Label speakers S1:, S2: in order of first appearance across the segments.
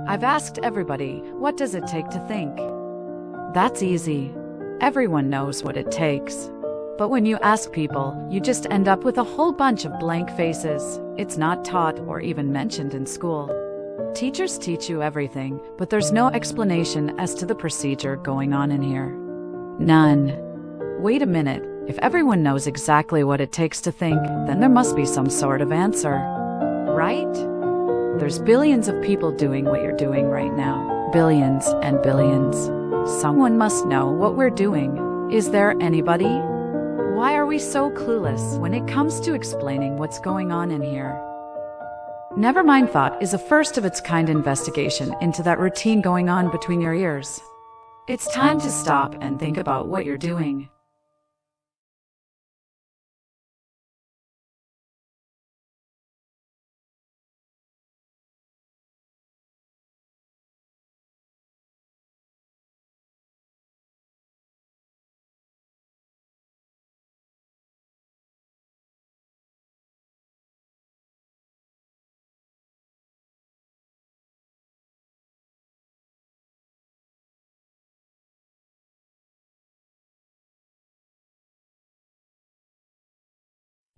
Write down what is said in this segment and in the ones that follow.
S1: I've asked everybody, what does it take to think? That's easy. Everyone knows what it takes. But when you ask people, you just end up with a whole bunch of blank faces. It's not taught or even mentioned in school. Teachers teach you everything, but there's no explanation as to the procedure going on in here. None. Wait a minute, if everyone knows exactly what it takes to think, then there must be some sort of answer. Right? There's billions of people doing what you're doing right now. Billions and billions. Someone must know what we're doing. Is there anybody? Why are we so clueless when it comes to explaining what's going on in here? NevermindThought is a first-of-its-kind investigation into that routine going on between your ears. It's time to stop and think about what you're doing.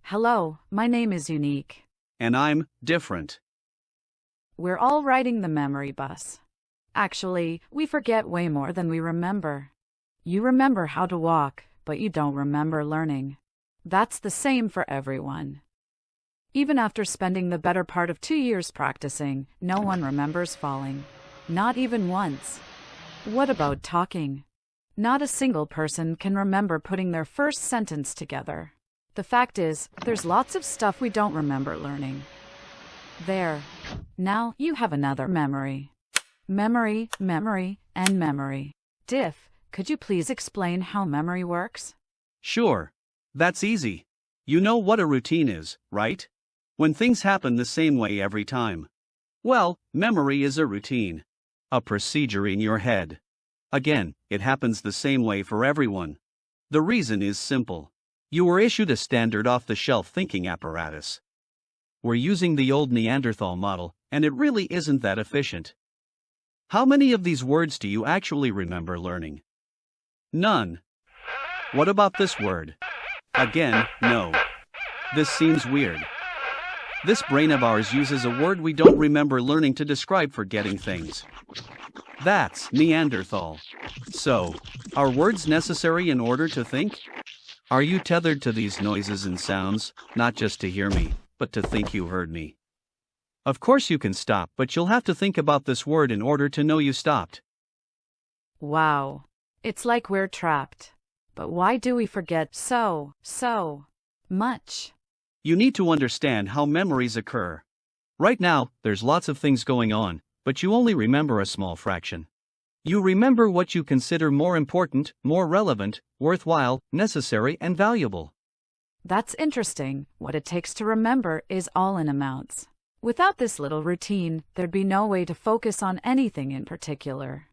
S1: Hello, my name is Unique.
S2: And I'm different.
S1: We're all riding the memory bus. Actually, we forget way more than we remember. You remember how to walk, but you don't remember learning. That's the same for everyone. Even after spending the better part of 2 years practicing, no one remembers falling. Not even once. What about talking? Not a single person can remember putting their first sentence together. The fact is, there's lots of stuff we don't remember learning. There. Now you have another memory. Memory, memory, and memory. Diff, could you please explain how memory works?
S2: Sure. That's easy. You know what a routine is, right? When things happen the same way every time. Well, memory is a routine. A procedure in your head. Again, it happens the same way for everyone. The reason is simple. You were issued a standard off-the-shelf thinking apparatus. We're using the old Neanderthal model, and it really isn't that efficient. How many of these words do you actually remember learning? None. What about this word? Again, no. This seems weird. This brain of ours uses a word we don't remember learning to describe forgetting things. That's Neanderthal. So, are words necessary in order to think? Are you tethered to these noises and sounds, not just to hear me, but to think you heard me? Of course you can stop, but you'll have to think about this word in order to know you stopped.
S1: Wow. It's like we're trapped. But why do we forget so much?
S2: You need to understand how memories occur. Right now, there's lots of things going on, but you only remember a small fraction. You remember what you consider more important, more relevant, worthwhile, necessary, and valuable.
S1: That's interesting. What it takes to remember is all in amounts. Without this little routine, there'd be no way to focus on anything in particular.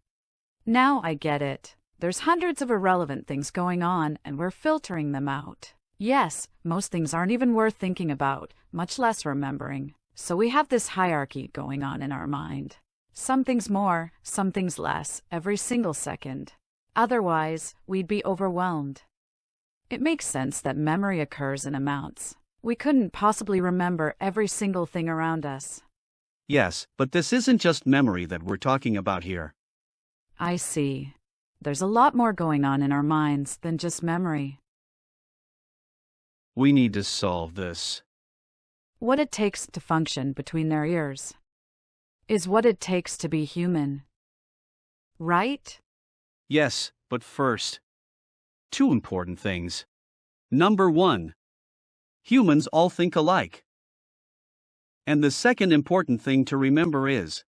S1: Now I get it. There's hundreds of irrelevant things going on, and we're filtering them out. Yes, most things aren't even worth thinking about, much less remembering. So we have this hierarchy going on in our mind. Some things more, some things less, every single second. Otherwise, we'd be overwhelmed. It makes sense that memory occurs in amounts. We couldn't possibly remember every single thing around us.
S2: Yes, but this isn't just memory that we're talking about here.
S1: I see. There's a lot more going on in our minds than just memory.
S2: We need to solve this.
S1: What it takes to function between their ears is what it takes to be human. Right?
S2: Yes, but first, 2 important things. Number 1. Humans all think alike. And the second important thing to remember is,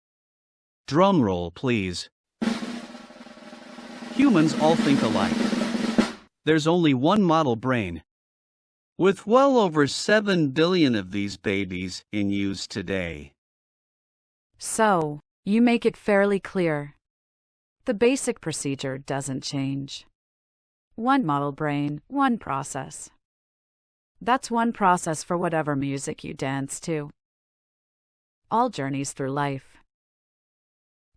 S2: drum roll please. Humans all think alike. There's only one model brain, with well over 7 billion of these babies in use today.
S1: So, you make it fairly clear. The basic procedure doesn't change. One model brain, one process. That's one process for whatever music you dance to. All journeys through life.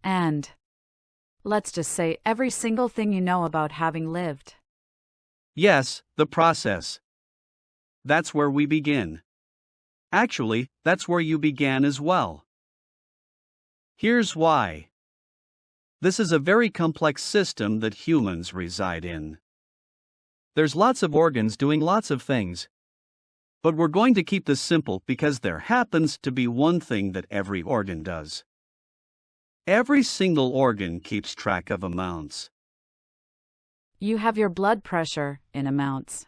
S1: And let's just say every single thing you know about having lived.
S2: Yes, the process. That's where we begin. Actually, that's where you began as well. Here's why. This is a very complex system that humans reside in. There's lots of organs doing lots of things. But we're going to keep this simple because there happens to be one thing that every organ does. Every single organ keeps track of amounts.
S1: You have your blood pressure in amounts.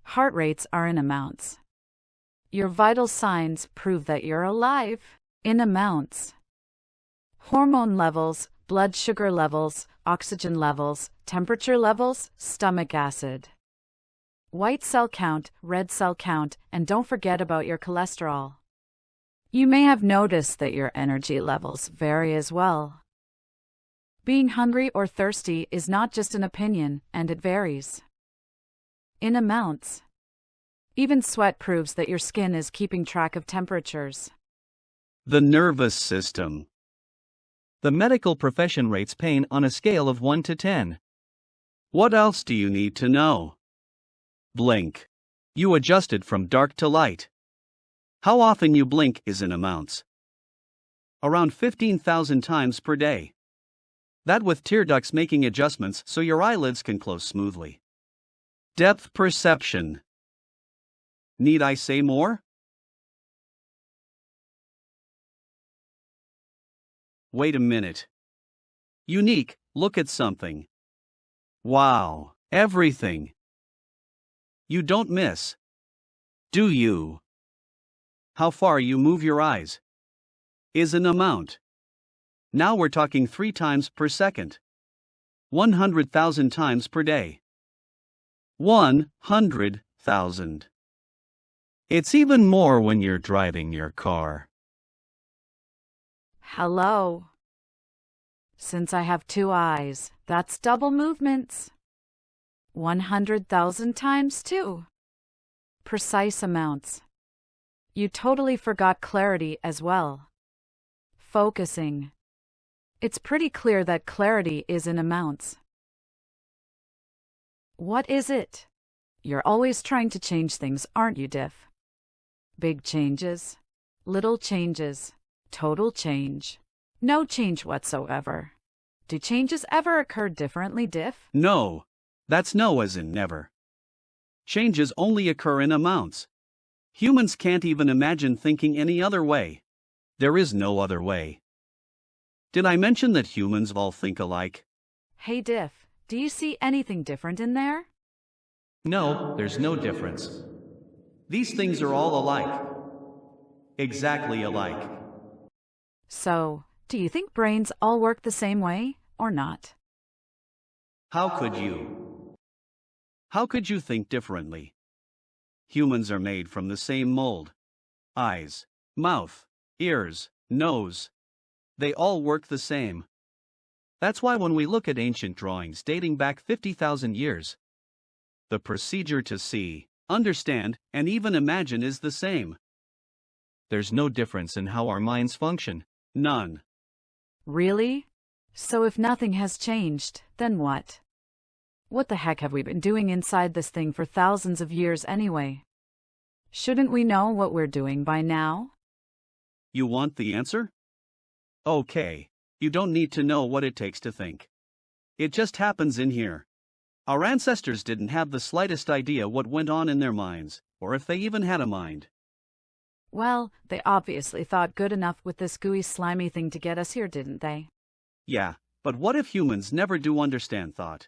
S1: Heart rates are in amounts. Your vital signs prove that you're alive in amounts. Hormone levels, blood sugar levels, oxygen levels, temperature levels, stomach acid. White cell count, red cell count, and don't forget about your cholesterol. You may have noticed that your energy levels vary as well. Being hungry or thirsty is not just an opinion, and it varies in amounts. Even sweat proves that your skin is keeping track of temperatures.
S2: The nervous system. The medical profession rates pain on a scale of 1 to 10. What else do you need to know? Blink. You adjust it from dark to light. How often you blink is in amounts. Around 15,000 times per day. That with tear ducts making adjustments so your eyelids can close smoothly. Depth perception. Need I say more? Wait a minute. Unique, look at something. Wow, everything. You don't miss. Do you? How far you move your eyes is an amount. Now we're talking 3 times per second. 100,000 times per day. 100,000. It's even more when you're driving your car.
S1: Hello. Since I have 2 eyes, that's double movements. 100,000 times 2. Precise amounts. You totally forgot clarity as well. Focusing. It's pretty clear that clarity is in amounts. What is it? You're always trying to change things, aren't you, Diff? Big changes, little changes, total change, no change whatsoever. Do changes ever occur differently, Diff?
S2: No. That's no as in never. Changes only occur in amounts. Humans can't even imagine thinking any other way. There is no other way. Did I mention that humans all think alike?
S1: Hey, Diff, do you see anything different in there?
S2: No, there's no difference. These things are all alike. Exactly alike.
S1: So, do you think brains all work the same way, or not?
S2: How could you? How could you think differently? Humans are made from the same mold. Eyes, mouth, ears, nose. They all work the same. That's why when we look at ancient drawings dating back 50,000 years, the procedure to see, understand, and even imagine is the same. There's no difference in how our minds function. None.
S1: Really? So if nothing has changed, then what? What the heck have we been doing inside this thing for thousands of years anyway? Shouldn't we know what we're doing by now?
S2: You want the answer? Okay. You don't need to know what it takes to think. It just happens in here. Our ancestors didn't have the slightest idea what went on in their minds, or if they even had a mind.
S1: Well, they obviously thought good enough with this gooey slimy thing to get us here, didn't they?
S2: Yeah, but what if humans never do understand thought?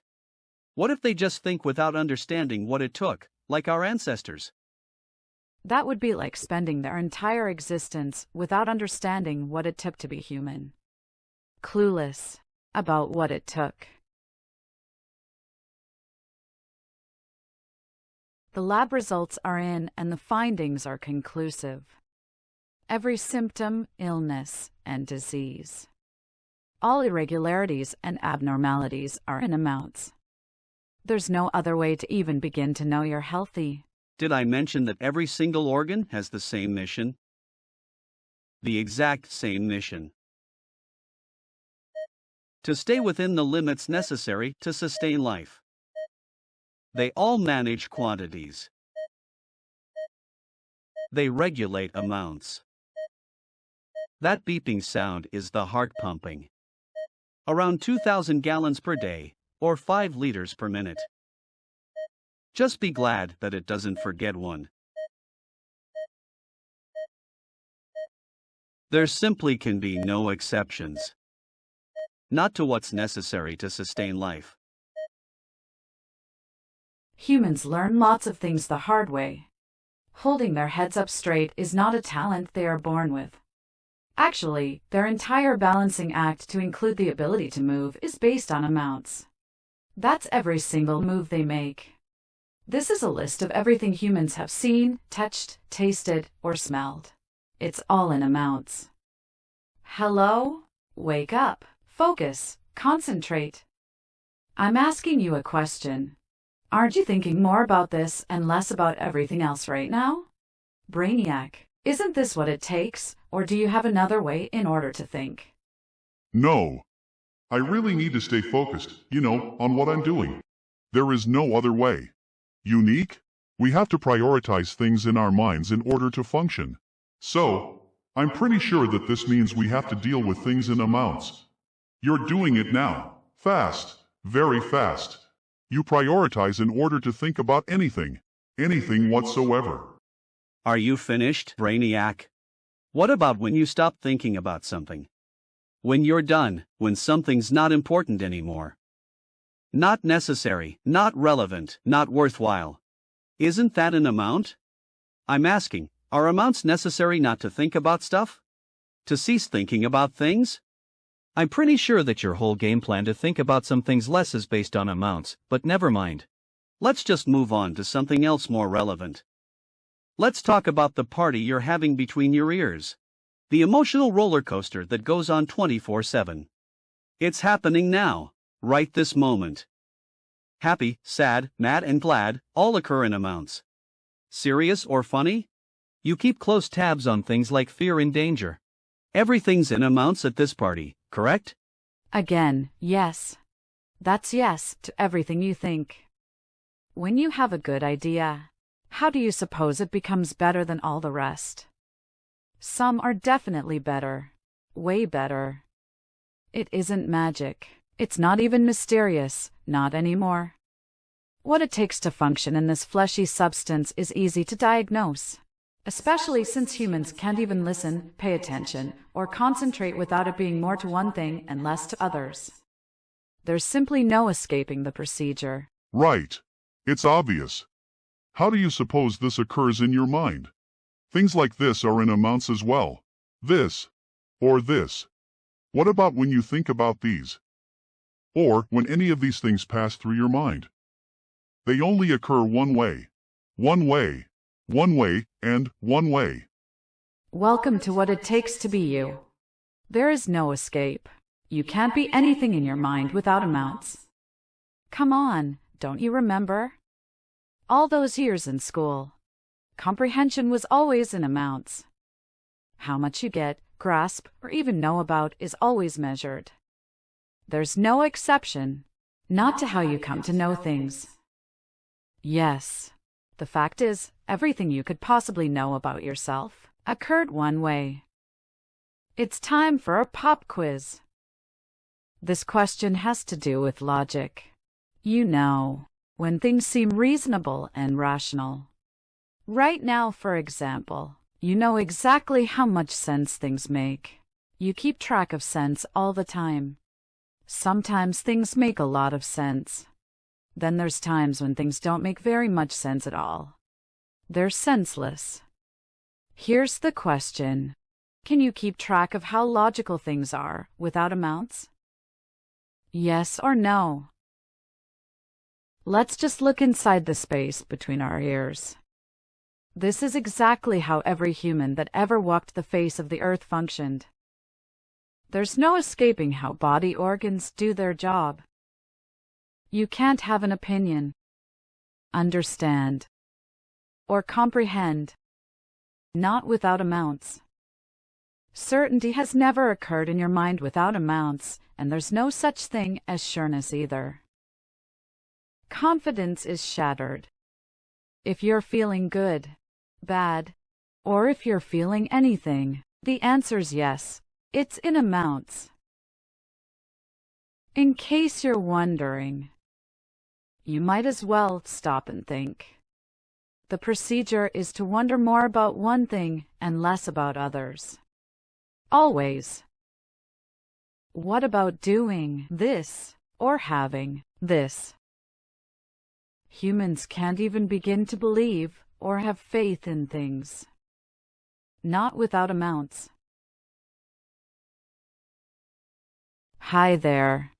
S2: What if they just think without understanding what it took, like our ancestors?
S1: That would be like spending their entire existence without understanding what it took to be human. Clueless about what it took. The lab results are in and the findings are conclusive. Every symptom, illness, and disease. All irregularities and abnormalities are in amounts. There's no other way to even begin to know you're healthy.
S2: Did I mention that every single organ has the same mission? The exact same mission. to stay within the limits necessary to sustain life. They all manage quantities. They regulate amounts. That beeping sound is the heart pumping. Around 2,000 gallons per day, or 5 liters per minute. Just be glad that it doesn't forget one. There simply can be no exceptions. Not to what's necessary to sustain life.
S1: Humans learn lots of things the hard way. Holding their heads up straight is not a talent they are born with. Actually, their entire balancing act, to include the ability to move, is based on amounts. That's every single move they make. This is a list of everything humans have seen, touched, tasted, or smelled. It's all in amounts. Hello? Wake up. Focus. Concentrate. I'm asking you a question. Aren't you thinking more about this and less about everything else right now? Brainiac, isn't this what it takes, or do you have another way in order to think?
S3: No. I really need to stay focused, on what I'm doing. There is no other way. Unique? We have to prioritize things in our minds in order to function. So, I'm pretty sure that this means we have to deal with things in amounts. You're doing it now. Fast. Very fast. You prioritize in order to think about anything whatsoever.
S2: Are you finished, Brainiac? What about when you stop thinking about something? When you're done, when something's not important anymore? Not necessary, not relevant, not worthwhile. Isn't that an amount? I'm asking, are amounts necessary not to think about stuff? To cease thinking about things? I'm pretty sure that your whole game plan to think about some things less is based on amounts, but never mind. Let's just move on to something else more relevant. Let's talk about the party you're having between your ears. The emotional roller coaster that goes on 24/7. It's happening now, right this moment. Happy, sad, mad, and glad all occur in amounts. Serious or funny? You keep close tabs on things like fear and danger. Everything's in amounts at this party, correct?
S1: Again, yes. That's yes to everything you think. When you have a good idea, how do you suppose it becomes better than all the rest? Some are definitely better. Way better. It isn't magic. It's not even mysterious, not anymore. What it takes to function in this fleshy substance is easy to diagnose, especially since humans can't even listen, pay attention, or concentrate without it being more to one thing and less to others. There's simply no escaping the procedure.
S3: Right. It's obvious. How do you suppose this occurs in your mind? Things like this are in amounts as well. This. Or this. What about when you think about these? Or when any of these things pass through your mind? They only occur one way. One way. One way, and one way.
S1: Welcome to what it takes to be you. There is no escape. You can't be anything in your mind without amounts. Come on, don't you remember? All those years in school. Comprehension was always in amounts. How much you get, grasp, or even know about is always measured. There's no exception, not to how you come to know things. Yes, the fact is, everything you could possibly know about yourself occurred one way. It's time for a pop quiz. This question has to do with logic. You know, when things seem reasonable and rational. Right now, for example, you know exactly how much sense things make. You keep track of sense all the time. Sometimes things make a lot of sense. Then there's times when things don't make very much sense at all. They're senseless. Here's the question. Can you keep track of how logical things are without amounts? Yes or no? Let's just look inside the space between our ears. This is exactly how every human that ever walked the face of the earth functioned. There's no escaping how body organs do their job. You can't have an opinion, understand, or comprehend, not without amounts. Certainty has never occurred in your mind without amounts, and there's no such thing as sureness either. Confidence is shattered. If you're feeling good, bad, or if you're feeling anything, the answer's yes. It's in amounts. In case you're wondering, you might as well stop and think. The procedure is to wonder more about one thing and less about others. Always. What about doing this or having this? Humans can't even begin to believe or have faith in things. Not without amounts. Hi there.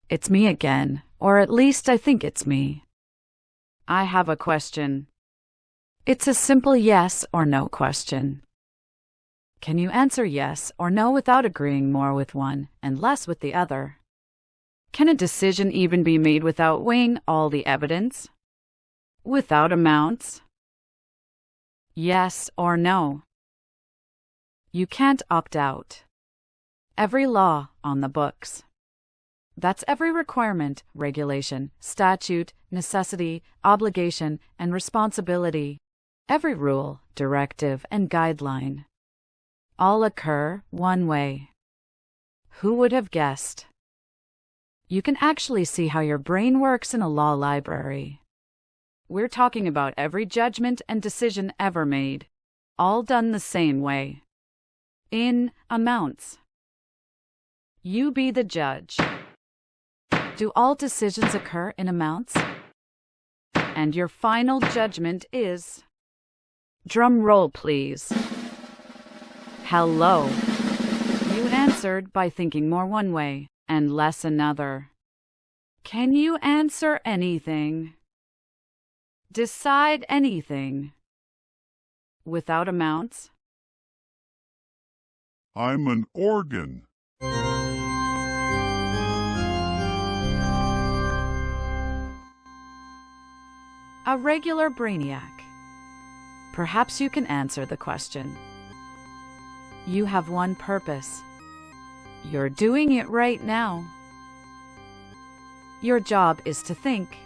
S1: It's me again, or at least I think it's me. I have a question. It's a simple yes or no question. Can you answer yes or no without agreeing more with one and less with the other? Can a decision even be made without weighing all the evidence? Without amounts? Yes or no? You can't opt out. Every law on the books. That's every requirement, regulation, statute, necessity, obligation, and responsibility. Every rule, directive, and guideline. All occur one way. Who would have guessed? You can actually see how your brain works in a law library. We're talking about every judgment and decision ever made, all done the same way. In amounts. You be the judge. Do all decisions occur in amounts? And your final judgment is... Drum roll, please. Hello. You answered by thinking more one way and less another. Can you answer anything? Decide anything? Without amounts?
S3: I'm an organ.
S1: A regular brainiac. Perhaps you can answer the question. You have one purpose. You're doing it right now. Your job is to think.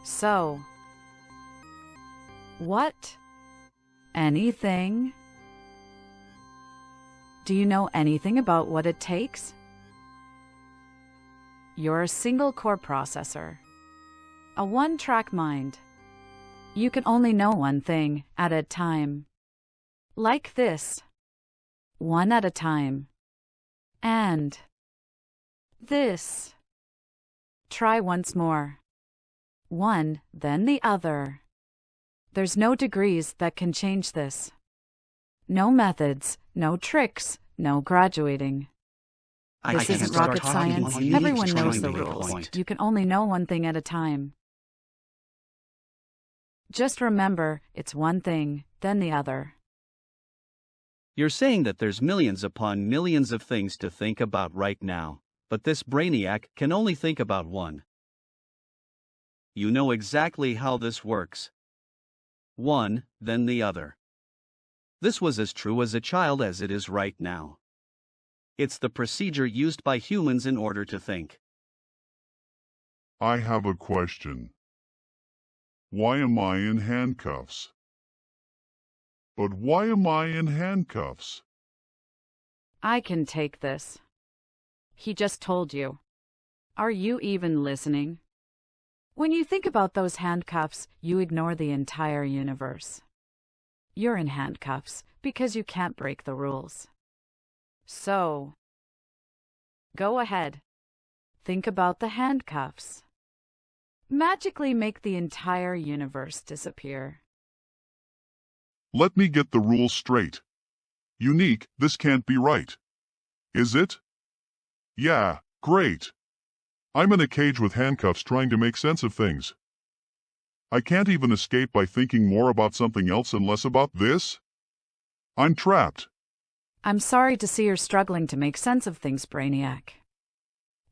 S1: So, what? Anything? Do you know anything about what it takes? You're a single-core processor. A one-track mind. You can only know one thing at a time. Like this. One at a time. And this. Try once more. One, then the other. There's no degrees that can change this. No methods, no tricks, no graduating. This isn't rocket science. Everyone knows the rules. You can only know one thing at a time. Just remember, it's one thing, then the other.
S2: You're saying that there's millions upon millions of things to think about right now, but this brainiac can only think about one. You know exactly how this works. One, then the other. This was as true as a child as it is right now. It's the procedure used by humans in order to think.
S3: I have a question. Why am I in handcuffs? But why am I in handcuffs?
S1: I can take this. He just told you. Are you even listening? When you think about those handcuffs, you ignore the entire universe. You're in handcuffs because you can't break the rules. So, go ahead. Think about the handcuffs. Magically make the entire universe disappear.
S3: Let me get the rules straight. Unique, this can't be right. Is it? Yeah, great. I'm in a cage with handcuffs trying to make sense of things. I can't even escape by thinking more about something else and less about this? I'm trapped.
S1: I'm sorry to see you're struggling to make sense of things, Brainiac.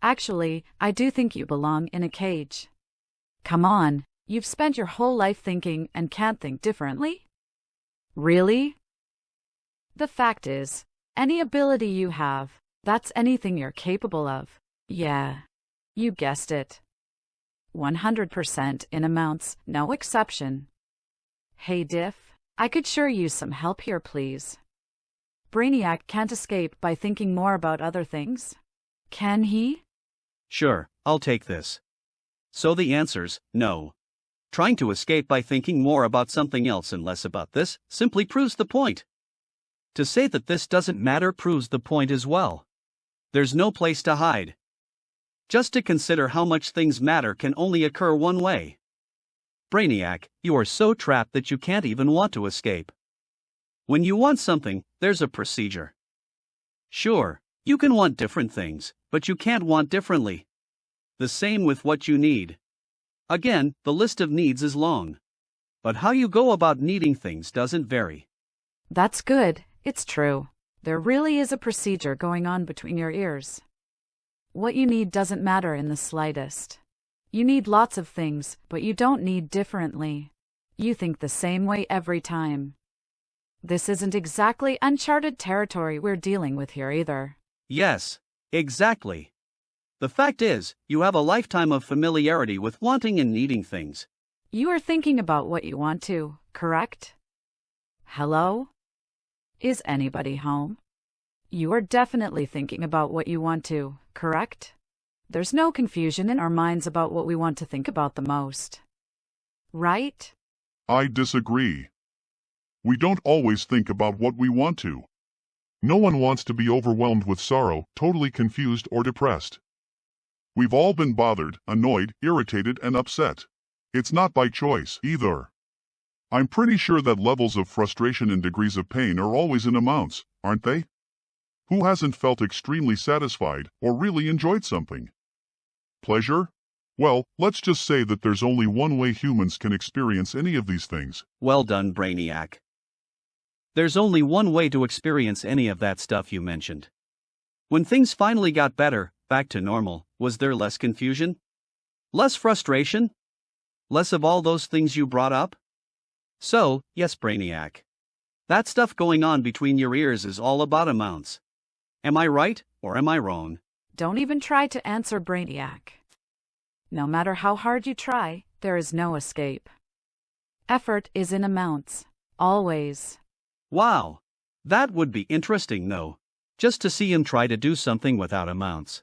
S1: Actually, I do think you belong in a cage. Come on, you've spent your whole life thinking and can't think differently? Really? The fact is, any ability you have, that's anything you're capable of. Yeah, you guessed it. 100% in amounts, no exception. Hey Diff, I could sure use some help here, please. Brainiac can't escape by thinking more about other things. Can he?
S2: Sure, I'll take this. So the answer's no. Trying to escape by thinking more about something else and less about this simply proves the point. To say that this doesn't matter proves the point as well. There's no place to hide. Just to consider how much things matter can only occur one way. Brainiac, you are so trapped that you can't even want to escape. When you want something, there's a procedure. Sure, you can want different things, but you can't want differently. The same with what you need. Again, the list of needs is long. But how you go about needing things doesn't vary.
S1: That's good, it's true. There really is a procedure going on between your ears. What you need doesn't matter in the slightest. You need lots of things, but you don't need differently. You think the same way every time. This isn't exactly uncharted territory we're dealing with here either.
S2: Yes, exactly. The fact is, you have a lifetime of familiarity with wanting and needing things.
S1: You are thinking about what you want to, correct? Hello? Is anybody home? You are definitely thinking about what you want to, correct? There's no confusion in our minds about what we want to think about the most. Right?
S3: I disagree. We don't always think about what we want to. No one wants to be overwhelmed with sorrow, totally confused or depressed. We've all been bothered, annoyed, irritated, and upset. It's not by choice, either. I'm pretty sure that levels of frustration and degrees of pain are always in amounts, aren't they? Who hasn't felt extremely satisfied or really enjoyed something? Pleasure? Well, let's just say that there's only one way humans can experience any of these things.
S2: Well done, Brainiac. There's only one way to experience any of that stuff you mentioned. When things finally got better, back to normal, was there less confusion? Less frustration? Less of all those things you brought up? So, yes, Brainiac. That stuff going on between your ears is all about amounts. Am I right, or am I wrong?
S1: Don't even try to answer, Brainiac. No matter how hard you try, there is no escape. Effort is in amounts. Always.
S2: Wow. That would be interesting, though. Just to see him try to do something without amounts.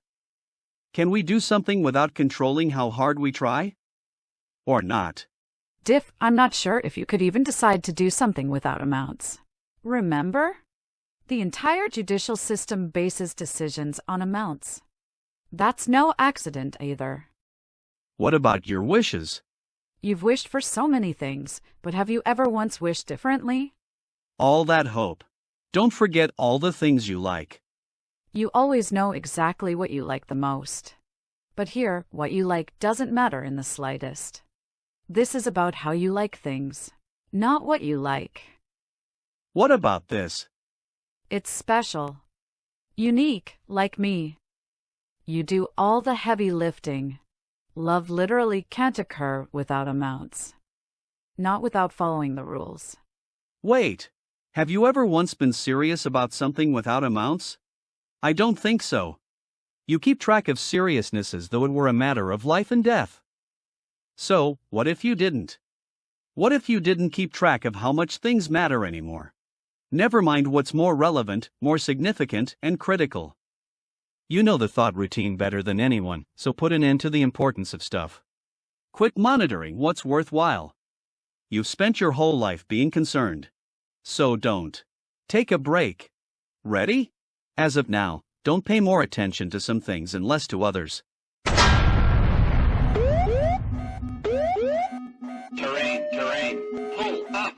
S2: Can we do something without controlling how hard we try? Or not?
S1: Diff, I'm not sure if you could even decide to do something without amounts. Remember? The entire judicial system bases decisions on amounts. That's no accident either.
S2: What about your wishes?
S1: You've wished for so many things, but have you ever once wished differently?
S2: All that hope. Don't forget all the things you like.
S1: You always know exactly what you like the most. But here, what you like doesn't matter in the slightest. This is about how you like things, not what you like.
S2: What about this?
S1: It's special. Unique, like me. You do all the heavy lifting. Love literally can't occur without amounts. Not without following the rules.
S2: Wait. Have you ever once been serious about something without amounts? I don't think so. You keep track of seriousness as though it were a matter of life and death. So, what if you didn't? What if you didn't keep track of how much things matter anymore? Never mind what's more relevant, more significant, and critical. You know the thought routine better than anyone, so put an end to the importance of stuff. Quit monitoring what's worthwhile. You've spent your whole life being concerned. So don't. Take a break. Ready? As of now, don't pay more attention to some things and less to others.
S4: Terrain. Pull up.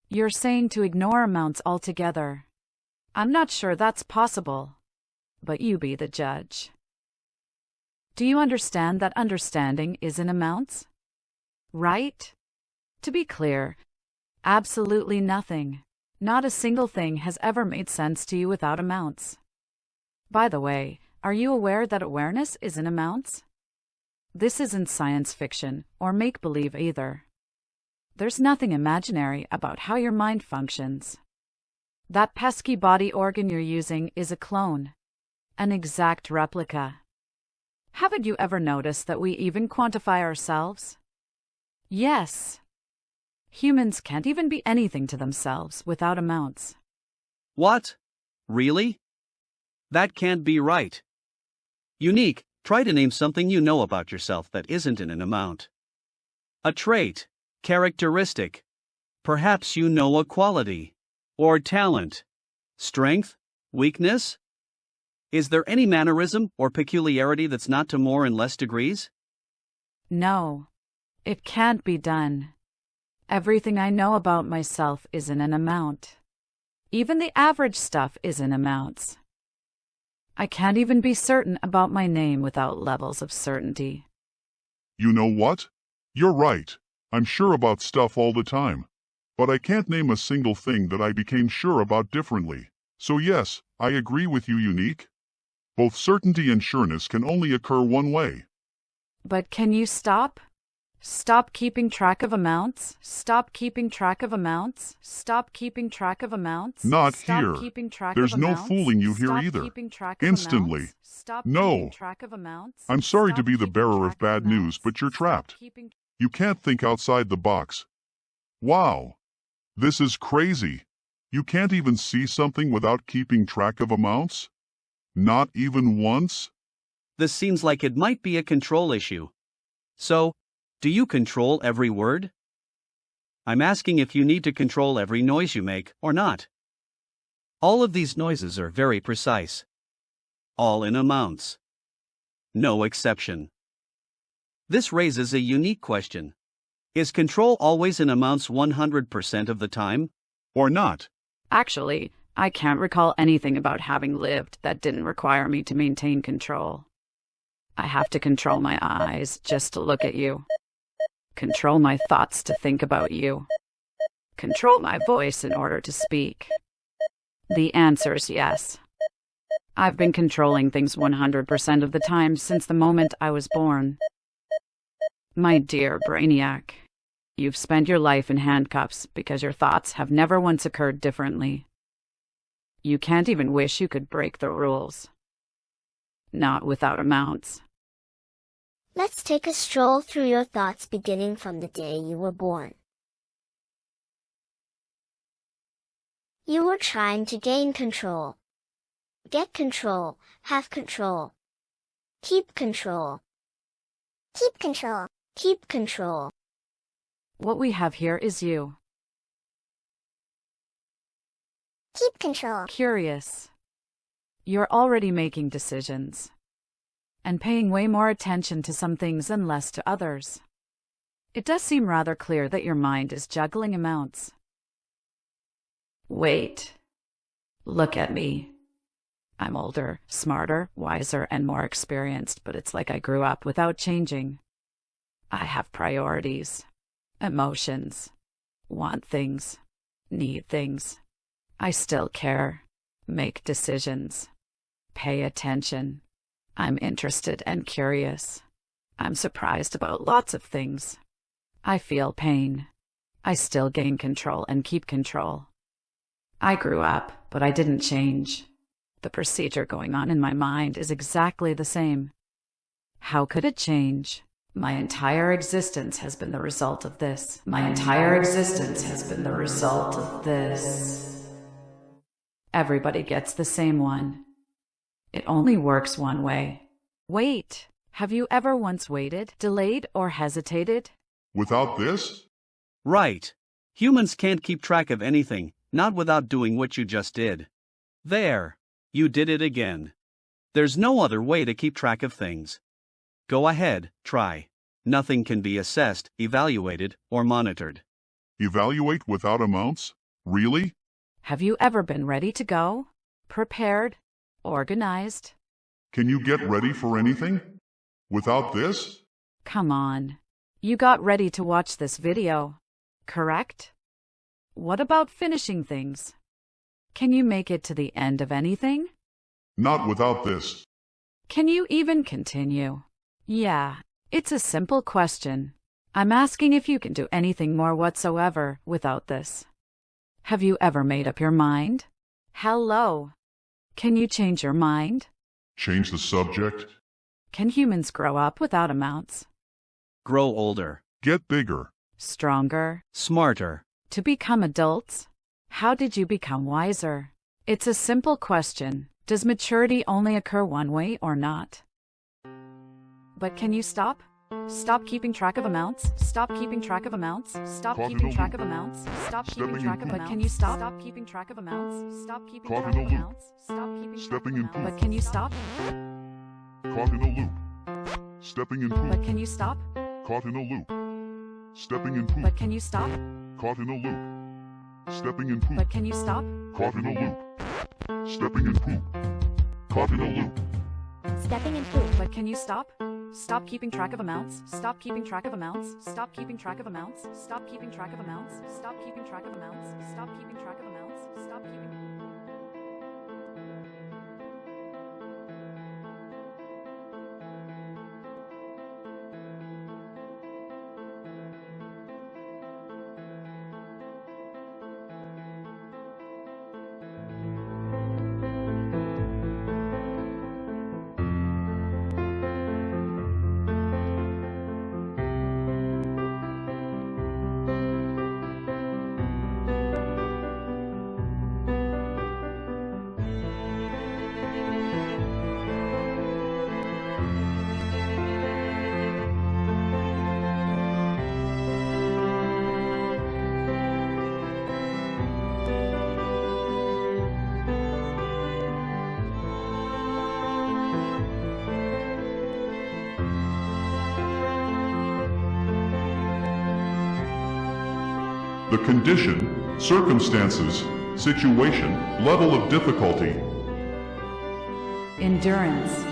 S1: You're saying to ignore amounts altogether. I'm not sure that's possible. But you be the judge. Do you understand that understanding is in amounts? Right? To be clear, absolutely nothing, not a single thing has ever made sense to you without amounts. By the way, are you aware that awareness is in amounts? This isn't science fiction or make-believe either. There's nothing imaginary about how your mind functions. That pesky body organ you're using is a clone, an exact replica. Haven't you ever noticed that we even quantify ourselves? Yes. Humans can't even be anything to themselves without amounts.
S2: What? Really? That can't be right. Unique, try to name something you know about yourself that isn't in an amount. A trait, characteristic. Perhaps you know a quality. Or talent. Strength? Weakness? Is there any mannerism or peculiarity that's not to more and less degrees?
S1: No. It can't be done. Everything I know about myself is in an amount. Even the average stuff is in amounts. I can't even be certain about my name without levels of certainty.
S3: You know what? You're right. I'm sure about stuff all the time. But I can't name a single thing that I became sure about differently. So yes, I agree with you, Unique. Both certainty and sureness can only occur one way.
S1: But can you stop? Stop keeping track of amounts? Stop keeping track of amounts? Stop keeping track of amounts?
S3: Not
S1: Stop
S3: here.
S1: Keeping track
S3: There's
S1: of
S3: no
S1: amounts?
S3: fooling you here
S1: Stop
S3: either.
S1: Keeping track of
S3: Instantly.
S1: amounts? Stop
S3: No.
S1: Keeping track of amounts?
S3: I'm sorry to
S1: Stop
S3: be the
S1: keeping
S3: bearer of
S1: track
S3: bad news,
S1: amounts?
S3: but you're
S1: Stop
S3: trapped.
S1: keeping-
S3: You can't think outside the box. Wow. This is crazy. You can't even see something without keeping track of amounts? Not even once?
S2: This seems like it might be a control issue. So, do you control every word? I'm asking if you need to control every noise you make or not. All of these noises are very precise. All in amounts. No exception. This raises a unique question. Is control always in amounts 100% of the time, or not?
S1: Actually, I can't recall anything about having lived that didn't require me to maintain control. I have to control my eyes just to look at you. Control my thoughts to think about you. Control my voice in order to speak. The answer's yes. I've been controlling things 100% of the time since the moment I was born. My dear Brainiac, you've spent your life in handcuffs because your thoughts have never once occurred differently. You can't even wish you could break the rules. Not without amounts.
S5: Let's take a stroll through your thoughts beginning from the day you were born. You were trying to gain control. Get control, have control. Keep control. Keep control. Keep control.
S1: What we have here is you.
S5: Keep control.
S1: Curious. You're already making decisions. And paying way more attention to some things and less to others. It does seem rather clear that your mind is juggling amounts. Wait. Look at me. I'm older, smarter, wiser, and more experienced, but it's like I grew up without changing. I have priorities, emotions, want things, need things. I still care, make decisions, pay attention. I'm interested and curious. I'm surprised about lots of things. I feel pain. I still gain control and keep control. I grew up, but I didn't change. The procedure going on in my mind is exactly the same. How could it change? My entire existence has been the result of this. My entire existence has been the result of this. Everybody gets the same one. It only works one way. Wait. Have you ever once waited, delayed, or hesitated?
S3: Without this?
S2: Right. Humans can't keep track of anything, not without doing what you just did. There. You did it again. There's no other way to keep track of things. Go ahead, try. Nothing can be assessed, evaluated, or monitored.
S3: Evaluate without amounts? Really?
S1: Have you ever been ready to go? Prepared? Organized?
S3: Can you get ready for anything? Without this?
S1: Come on. You got ready to watch this video, correct? What about finishing things? Can you make it to the end of anything?
S3: Not without this.
S1: Can you even continue? Yeah, It's a simple question. I'm asking if you can do anything more whatsoever without this. Have you ever made up your mind? Hello. Can you change your mind?
S3: Change the subject.
S1: Can humans grow up without amounts?
S2: Grow older.
S3: Get bigger.
S1: Stronger?
S2: Smarter.
S1: To become adults? How did you become wiser? It's a simple question. Does maturity only occur one way or not? But can you stop? Stop keeping track of amounts. Stop keeping track of amounts. Stop keeping track of amounts. Stop keeping track of amounts. But can you stop? Stop keeping track of amounts. Stop keeping track of amounts. Stop keeping
S3: Stepping in poop.
S1: But can you stop?
S3: Caught in a loop. Stepping in poop.
S1: But can you stop?
S3: Caught in a loop. Stepping in poop.
S1: But can you stop?
S3: Caught in a loop. Stepping in poop.
S1: But can you stop?
S3: Caught in a loop. Stepping in poop. Caught in a loop.
S5: Stepping in poop.
S1: But can you stop? Stop keeping track of amounts. Stop keeping track of amounts. Stop keeping track of amounts. Stop keeping track of amounts. Stop keeping track of amounts. Stop keeping track of amounts. Stop keeping.
S3: The condition, circumstances, situation, level of difficulty.
S1: Endurance.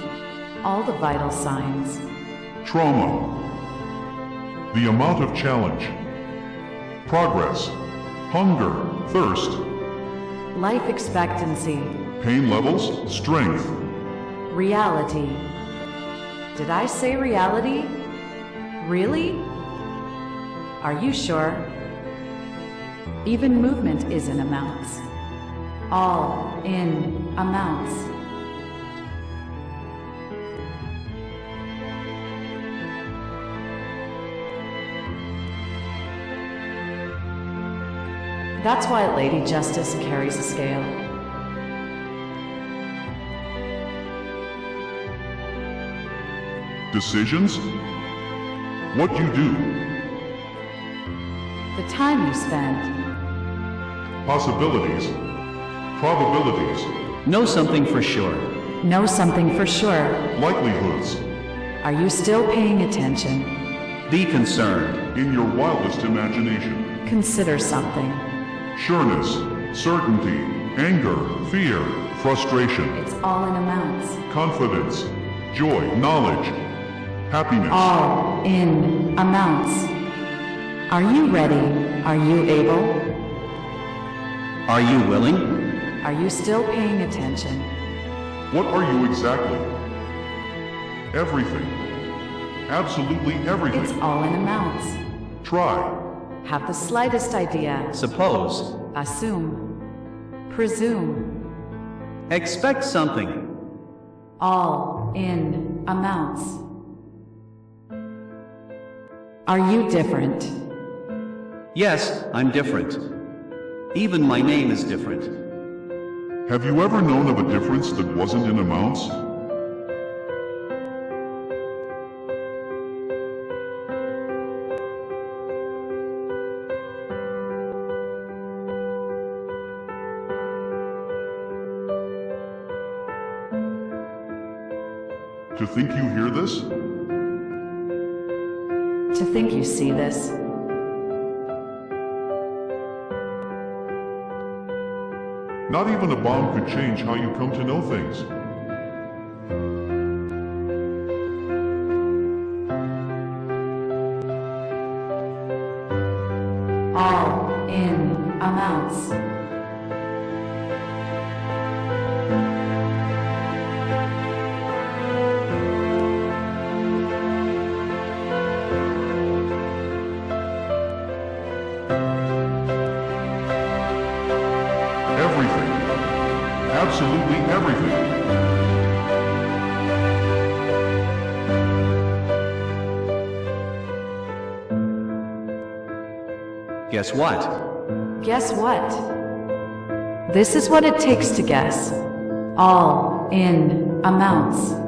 S1: All the vital signs.
S3: Trauma. The amount of challenge. Progress. Hunger, thirst.
S1: Life expectancy.
S3: Pain levels, strength.
S1: Reality. Did I say reality? Really? Are you sure? Even movement is in amounts. All in amounts. That's why Lady Justice carries a scale.
S3: Decisions? What you do.
S1: The time you spend.
S3: Possibilities. Probabilities.
S2: Know something for sure.
S1: Know something for sure.
S3: Likelihoods.
S1: Are you still paying attention?
S2: Be concerned.
S3: In your wildest imagination.
S1: Consider something.
S3: Sureness. Certainty. Anger. Fear. Frustration.
S1: It's all in amounts.
S3: Confidence. Joy. Knowledge. Happiness.
S1: All in amounts. Are you ready? Are you able?
S2: Are you willing?
S1: Are you still paying attention?
S3: What are you exactly? Everything. Absolutely everything.
S1: It's all in amounts.
S3: Try.
S1: Have the slightest idea.
S2: Suppose.
S1: Assume. Presume.
S2: Expect something.
S1: All in amounts. Are you different?
S2: Yes, I'm different. Even my name is different.
S3: Have you ever known of a difference that wasn't in amounts? To think you hear this?
S1: To think you see this.
S3: Not even a bomb could change how you come to know things.
S1: All in amounts.
S3: absolutely everything.
S2: Guess what?
S1: Guess what? This is what it takes to guess. All in amounts.